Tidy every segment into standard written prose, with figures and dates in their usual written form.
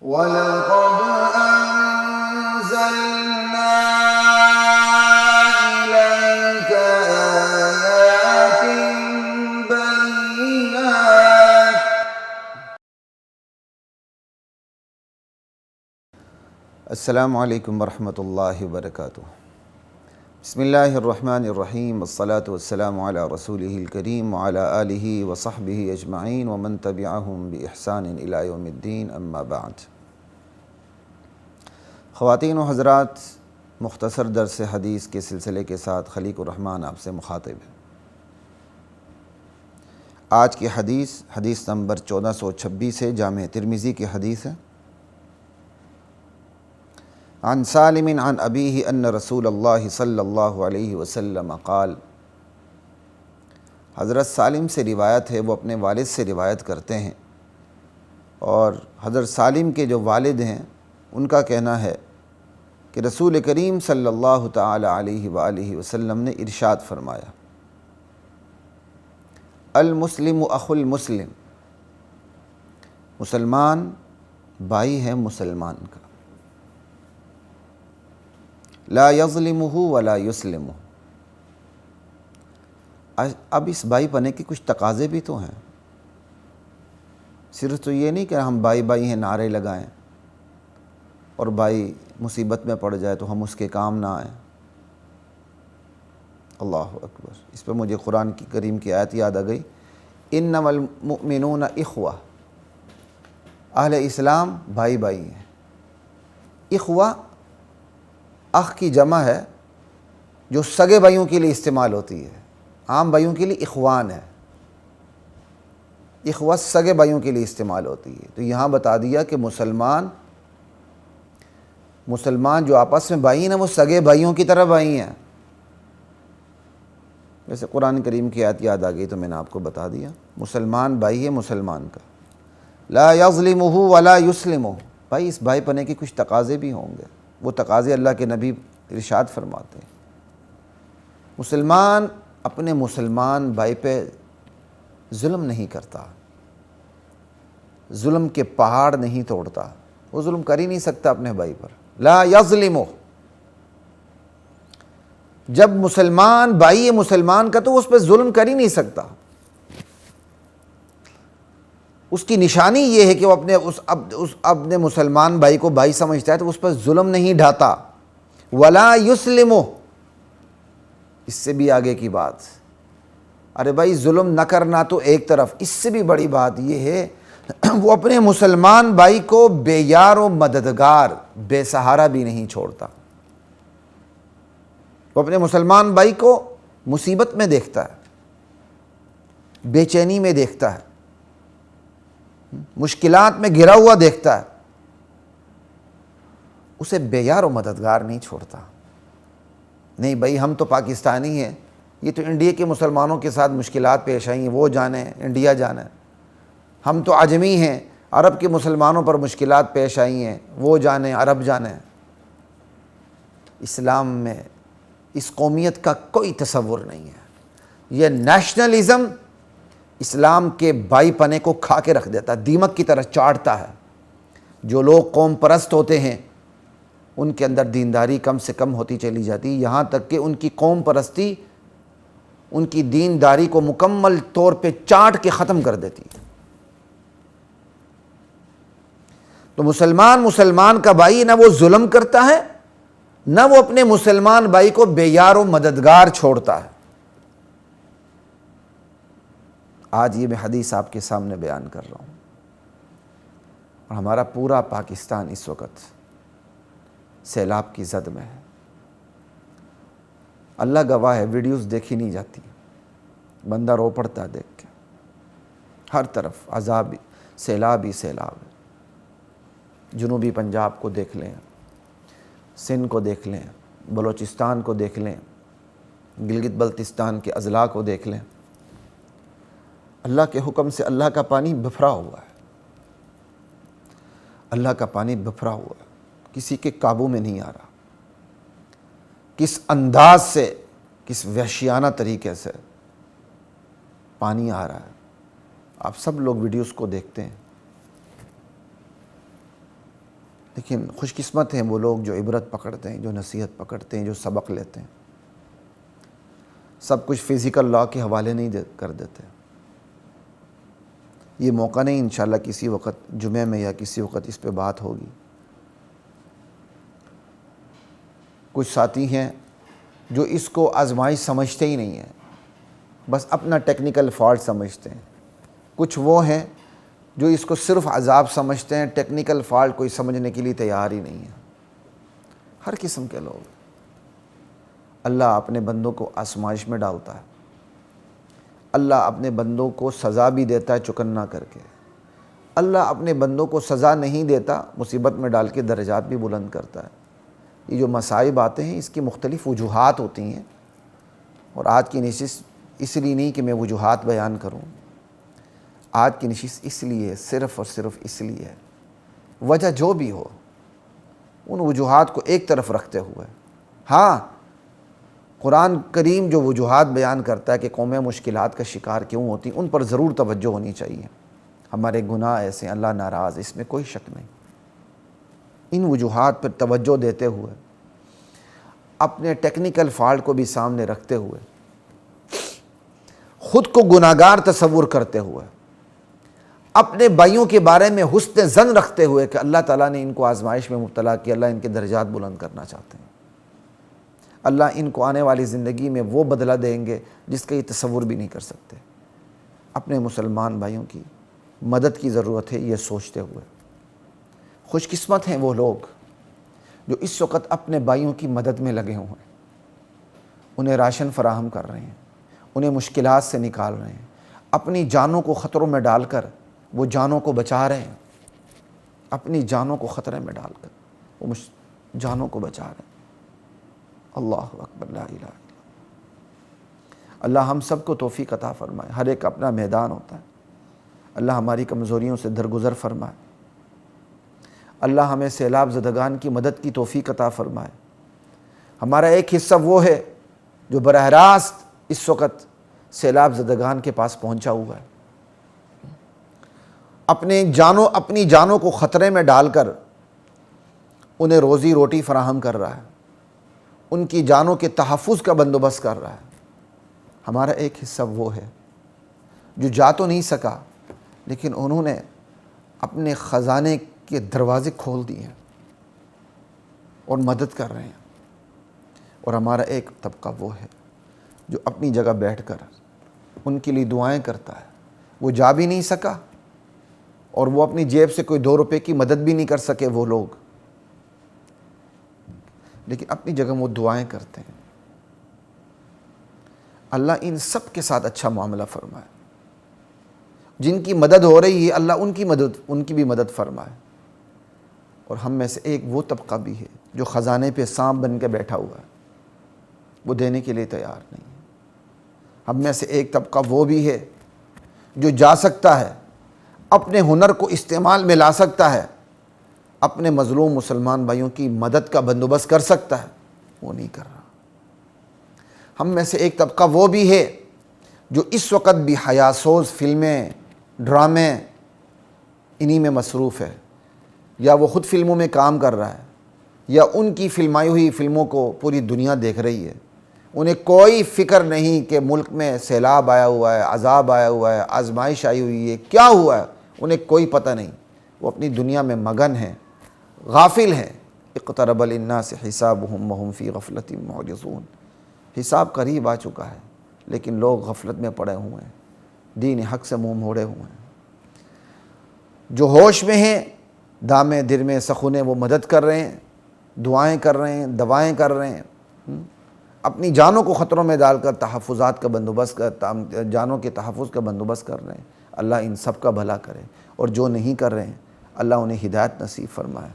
وَلَقَدْ أَنزَلْنَا إِلَيْكَ آيَاتٍ بَيِّنَاتٍ. السلام علیکم ورحمۃ اللہ وبرکاتہ. بسم اللہ الرحمن الرحیم، والصلاة والسلام علی رسولہ الکریم وعلی آلہ وصحبہ اجمعین ومن تبعہم بإحسان الی یوم الدین، اما بعد. خواتین و حضرات، مختصر درس حدیث کے سلسلے کے ساتھ خلیق الرحمن آپ سے مخاطب ہے. آج کی حدیث نمبر 1426 ہے، جامع ترمذی کی حدیث ہے. عن سالم عن ابیہ ان رسول اللہ صلی اللہ علیہ وسلم قال. حضرت سالم سے روایت ہے، وہ اپنے والد سے روایت کرتے ہیں، اور حضرت سالم کے جو والد ہیں ان کا کہنا ہے کہ رسول کریم صلی اللہ تعالی علیہ وآلہ وسلم نے ارشاد فرمایا: المسلم اخو المسلم، مسلمان بھائی ہے مسلمان کا. لا یظلمہ ولا یسلمہ. اب اس بھائی پنے کے کچھ تقاضے بھی تو ہیں. صرف تو یہ نہیں کہ ہم بھائی بھائی ہیں نعرے لگائیں اور بھائی مصیبت میں پڑ جائے تو ہم اس کے کام نہ آئیں. اللہ اکبر. اس پہ مجھے قرآن کی کریم کی آیت یاد آ گئی: انما المؤمنون اخوہ. اہل اسلام بھائی بھائی ہیں. اخوہ اخ کی جمع ہے جو سگے بھائیوں کے لیے استعمال ہوتی ہے. عام بھائیوں کے لیے اخوان ہے. اخوہ سگے بھائیوں کے لیے استعمال ہوتی ہے. تو یہاں بتا دیا کہ مسلمان جو آپس میں بھائی ہیں وہ سگے بھائیوں کی طرح بھائی ہیں. ویسے قرآن کریم کی آیت یاد آ گئی تو میں نے آپ کو بتا دیا. مسلمان بھائی ہے مسلمان کا. لا یظلمہ ولا یسلمہ. بھائی اس بھائی پنے کے کچھ تقاضے بھی ہوں گے. وہ تقاضے اللہ کے نبی ارشاد فرماتے ہیں. مسلمان اپنے مسلمان بھائی پہ ظلم نہیں کرتا، ظلم کے پہاڑ نہیں توڑتا. وہ ظلم کر ہی نہیں سکتا اپنے بھائی پر. لا یظلمہ. جب مسلمان بھائی ہے مسلمان کا تو اس پہ ظلم کر ہی نہیں سکتا. اس کی نشانی یہ ہے کہ وہ اپنے مسلمان بھائی کو بھائی سمجھتا ہے تو اس پر ظلم نہیں ڈھاتا. ولا یسلمہ. اس سے بھی آگے کی بات، ارے بھائی ظلم نہ کرنا تو ایک طرف، اس سے بھی بڑی بات یہ ہے وہ اپنے مسلمان بھائی کو بے یار و مددگار، بے سہارا بھی نہیں چھوڑتا. وہ اپنے مسلمان بھائی کو مصیبت میں دیکھتا ہے، بے چینی میں دیکھتا ہے، مشکلات میں گھرا ہوا دیکھتا ہے، اسے بے یار و مددگار نہیں چھوڑتا. نہیں بھائی ہم تو پاکستانی ہیں، یہ تو انڈیا کے مسلمانوں کے ساتھ مشکلات پیش آئی ہیں، وہ جانے انڈیا جانا ہے. ہم تو عجمی ہیں، عرب کے مسلمانوں پر مشکلات پیش آئی ہیں، وہ جانے عرب جانے. اسلام میں اس قومیت کا کوئی تصور نہیں ہے. یہ نیشنلزم اسلام کے بھائی پنے کو کھا کے رکھ دیتا ہے، دیمک کی طرح چاٹتا ہے. جو لوگ قوم پرست ہوتے ہیں ان کے اندر دینداری کم سے کم ہوتی چلی جاتی، یہاں تک کہ ان کی قوم پرستی ان کی دینداری کو مکمل طور پہ چاٹ کے ختم کر دیتی. تو مسلمان کا بھائی نہ وہ ظلم کرتا ہے، نہ وہ اپنے مسلمان بھائی کو بے یار و مددگار چھوڑتا ہے. آج یہ میں حدیث آپ کے سامنے بیان کر رہا ہوں، اور ہمارا پورا پاکستان اس وقت سیلاب کی زد میں ہے. اللہ گواہ ہے، ویڈیوز دیکھی نہیں جاتی، بندہ رو پڑتا ہے دیکھ کے. ہر طرف عذاب، سیلاب ہی سیلاب ہے. جنوبی پنجاب کو دیکھ لیں، سندھ کو دیکھ لیں، بلوچستان کو دیکھ لیں، گلگت بلتستان کے اضلاع کو دیکھ لیں. اللہ کے حکم سے اللہ کا پانی بفرا ہوا ہے. اللہ کا پانی بفرا ہوا ہے، کسی کے قابو میں نہیں آ رہا. کس انداز سے، کس وحشیانہ طریقے سے پانی آ رہا ہے. آپ سب لوگ ویڈیوز کو دیکھتے ہیں. لیکن خوش قسمت ہیں وہ لوگ جو عبرت پکڑتے ہیں، جو نصیحت پکڑتے ہیں، جو سبق لیتے ہیں۔ سب کچھ فزیکل لا کے حوالے نہیں کر دیتے۔ یہ موقع نہیں، انشاءاللہ کسی وقت جمعے میں یا کسی وقت اس پہ بات ہوگی۔ کچھ ساتھی ہیں جو اس کو آزمائش سمجھتے ہی نہیں ہیں، بس اپنا ٹیکنیکل فالٹ سمجھتے ہیں۔ کچھ وہ ہیں جو اس کو صرف عذاب سمجھتے ہیں، ٹیکنیکل فالٹ کوئی سمجھنے کے لیے تیار ہی نہیں ہے۔ ہر قسم کے لوگ۔ اللہ اپنے بندوں کو آزمائش میں ڈالتا ہے، اللہ اپنے بندوں کو سزا بھی دیتا ہے چکنا کر کے، اللہ اپنے بندوں کو سزا نہیں دیتا، مصیبت میں ڈال کے درجات بھی بلند کرتا ہے۔ یہ جو مصائب آتے ہیں اس کی مختلف وجوہات ہوتی ہیں، اور آج کی نشست اس لیے نہیں کہ میں وجوہات بیان کروں، آج کی نشست اس لیے، صرف اور صرف اس لیے، وجہ جو بھی ہو ان وجوہات کو ایک طرف رکھتے ہوئے، ہاں قرآن کریم جو وجوہات بیان کرتا ہے کہ قومیں مشکلات کا شکار کیوں ہوتی ہیں، ان پر ضرور توجہ ہونی چاہیے۔ ہمارے گناہ ایسے، اللہ ناراض، اس میں کوئی شک نہیں۔ ان وجوہات پر توجہ دیتے ہوئے، اپنے ٹیکنیکل فالٹ کو بھی سامنے رکھتے ہوئے، خود کو گناہگار تصور کرتے ہوئے، اپنے بھائیوں کے بارے میں حسن ظن رکھتے ہوئے کہ اللہ تعالیٰ نے ان کو آزمائش میں مبتلا کیا، اللہ ان کے درجات بلند کرنا چاہتے ہیں، اللہ ان کو آنے والی زندگی میں وہ بدلہ دیں گے جس کا یہ تصور بھی نہیں کر سکتے۔ اپنے مسلمان بھائیوں کی مدد کی ضرورت ہے، یہ سوچتے ہوئے۔ خوش قسمت ہیں وہ لوگ جو اس وقت اپنے بھائیوں کی مدد میں لگے ہوئے ہیں، انہیں راشن فراہم کر رہے ہیں، انہیں مشکلات سے نکال رہے ہیں، اپنی جانوں کو خطروں میں ڈال کر وہ جانوں کو بچا رہے ہیں، اپنی جانوں کو خطرے میں ڈال کر وہ جانوں کو بچا رہے ہیں۔ اللہ اکبر، لا الہ الا اللہ۔ اللہ ہم سب کو توفیق عطا فرمائے۔ ہر ایک اپنا میدان ہوتا ہے، اللہ ہماری کمزوریوں سے درگزر فرمائے، اللہ ہمیں سیلاب زدگان کی مدد کی توفیق عطا فرمائے۔ ہمارا ایک حصہ وہ ہے جو براہ راست اس وقت سیلاب زدگان کے پاس پہنچا ہوا ہے، اپنی جانوں کو خطرے میں ڈال کر انہیں روزی روٹی فراہم کر رہا ہے، ان کی جانوں کے تحفظ کا بندوبست کر رہا ہے۔ ہمارا ایک حصہ وہ ہے جو جا تو نہیں سکا، لیکن انہوں نے اپنے خزانے کے دروازے کھول دیے اور مدد کر رہے ہیں۔ اور ہمارا ایک طبقہ وہ ہے جو اپنی جگہ بیٹھ کر ان کے لیے دعائیں کرتا ہے۔ وہ جا بھی نہیں سکا اور وہ اپنی جیب سے کوئی 2 روپے کی مدد بھی نہیں کر سکے وہ لوگ، لیکن اپنی جگہ وہ دعائیں کرتے ہیں۔ اللہ ان سب کے ساتھ اچھا معاملہ فرمائے۔ جن کی مدد ہو رہی ہے اللہ ان کی بھی مدد فرمائے۔ اور ہم میں سے ایک وہ طبقہ بھی ہے جو خزانے پہ سانپ بن کے بیٹھا ہوا ہے، وہ دینے کے لیے تیار نہیں ہے۔ ہم میں سے ایک طبقہ وہ بھی ہے جو جا سکتا ہے، اپنے ہنر کو استعمال میں لا سکتا ہے، اپنے مظلوم مسلمان بھائیوں کی مدد کا بندوبست کر سکتا ہے، وہ نہیں کر رہا۔ ہم میں سے ایک طبقہ وہ بھی ہے جو اس وقت بھی حیاسوز فلمیں، ڈرامے انہی میں مصروف ہے، یا وہ خود فلموں میں کام کر رہا ہے، یا ان کی فلمائی ہوئی فلموں کو پوری دنیا دیکھ رہی ہے۔ انہیں کوئی فکر نہیں کہ ملک میں سیلاب آیا ہوا ہے، عذاب آیا ہوا ہے، آزمائش آئی ہوئی ہے، کیا ہوا ہے، انہیں کوئی پتہ نہیں۔ وہ اپنی دنیا میں مگن ہیں، غافل ہیں۔ اقترب للناس حسابهم وهم فی غفلۃ معرضون۔ حساب قریب آ چکا ہے لیکن لوگ غفلت میں پڑے ہوئے ہیں، دین حق سے منہ موڑے ہوئے ہیں۔ جو ہوش میں ہیں، دامے در میں سخنے وہ مدد کر رہے ہیں، دعائیں کر رہے ہیں، دوائیں کر رہے ہیں، اپنی جانوں کو خطروں میں ڈال کر تحفظات کا بندوبست جانوں کے تحفظ کا بندوبست کر رہے ہیں۔ اللہ ان سب کا بھلا کرے، اور جو نہیں کر رہے ہیں اللہ انہیں ہدایت نصیب فرمائے،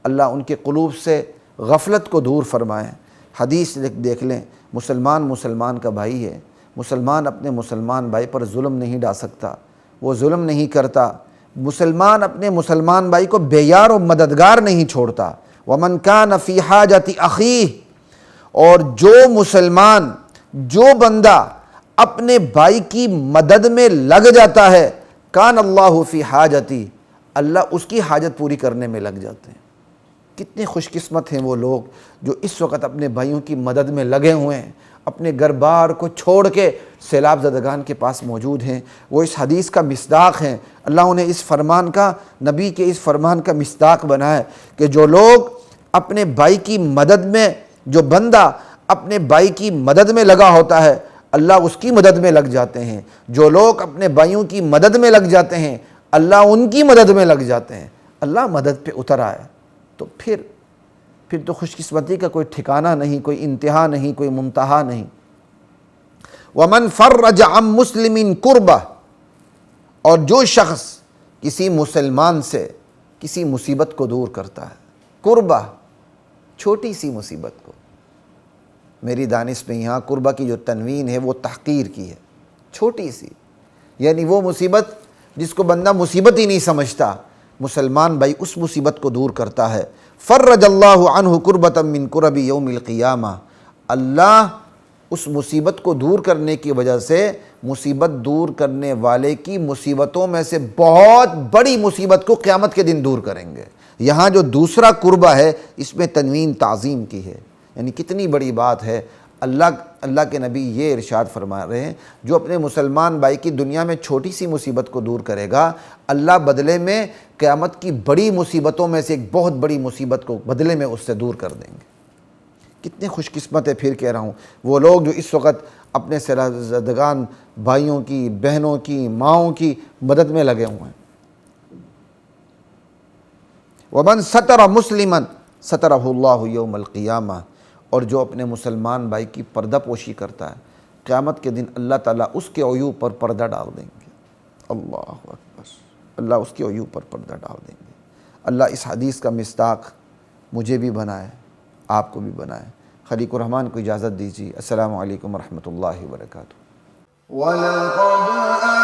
اللہ ان کے قلوب سے غفلت کو دور فرمائے۔ حدیث دیکھ لیں، مسلمان کا بھائی ہے، مسلمان اپنے مسلمان بھائی پر ظلم نہیں ڈال سکتا، وہ ظلم نہیں کرتا۔ مسلمان اپنے مسلمان بھائی کو بے یار و مددگار نہیں چھوڑتا۔ وَمَنْ كَانَ فِي حَاجَةِ أَخِيهِ، اور جو بندہ اپنے بھائی کی مدد میں لگ جاتا ہے، کان اللہ فی حاجتی، اللہ اس کی حاجت پوری کرنے میں لگ جاتے ہیں۔ کتنے خوش قسمت ہیں وہ لوگ جو اس وقت اپنے بھائیوں کی مدد میں لگے ہوئے ہیں، اپنے گھر بار کو چھوڑ کے سیلاب زدگان کے پاس موجود ہیں۔ وہ اس حدیث کا مصداق ہیں، اللہ نے اس فرمان کا، نبی کے اس فرمان کا مصداق بنایا کہ جو لوگ اپنے بھائی کی مدد میں، جو بندہ اپنے بھائی کی مدد میں لگا ہوتا ہے اللہ اس کی مدد میں لگ جاتے ہیں، جو لوگ اپنے بھائیوں کی مدد میں لگ جاتے ہیں اللہ ان کی مدد میں لگ جاتے ہیں۔ اللہ مدد پہ اتر آئے تو پھر تو خوش قسمتی کا کوئی ٹھکانہ نہیں، کوئی انتہا نہیں، کوئی منتہا نہیں۔ وَمَنْ فَرَّجَ عَنْ مُسْلِمٍ كُرْبَةٍ، اور جو شخص کسی مسلمان سے کسی مصیبت کو دور کرتا ہے، قربہ چھوٹی سی مصیبت کو، میری دانش میں یہاں قربہ کی جو تنوین ہے وہ تحقیر کی ہے، چھوٹی سی، یعنی وہ مصیبت جس کو بندہ مصیبت ہی نہیں سمجھتا، مسلمان بھائی اس مصیبت کو دور کرتا ہے۔ فرج اللہ عنہ کربۃ من کرب یوم القیامہ، اللہ اس مصیبت کو دور کرنے کی وجہ سے مصیبت دور کرنے والے کی مصیبتوں میں سے بہت بڑی مصیبت کو قیامت کے دن دور کریں گے۔ یہاں جو دوسرا قربہ ہے اس میں تنوین تعظیم کی ہے، یعنی کتنی بڑی بات ہے۔ اللہ کے نبی یہ ارشاد فرما رہے ہیں جو اپنے مسلمان بھائی کی دنیا میں چھوٹی سی مصیبت کو دور کرے گا اللہ بدلے میں قیامت کی بڑی مصیبتوں میں سے ایک بہت بڑی مصیبت کو بدلے میں اس سے دور کر دیں گے۔ کتنے خوش قسمت ہے، پھر کہہ رہا ہوں، وہ لوگ جو اس وقت اپنے سیلاب زدگان بھائیوں کی، بہنوں کی، ماؤں کی مدد میں لگے ہوئے ہیں۔ وَمَنْ سَتَرَ مُسْلِمًا سَتَرَهُ اللَّهُ يَوْمَ الْقِيَامَةِ، اور جو اپنے مسلمان بھائی کی پردہ پوشی کرتا ہے قیامت کے دن اللہ تعالیٰ اس کے عیوب پر پردہ ڈال دیں گے۔ اللہ اکبر، اللہ اس کے عیوب پر پردہ ڈال دیں گے۔ اللہ اس حدیث کا مصداق مجھے بھی بنائے، آپ کو بھی بنائے۔ خلیق الرحمن کو اجازت دیجیے۔ السلام علیکم ورحمۃ اللہ وبرکاتہ۔ وَلَقَدْ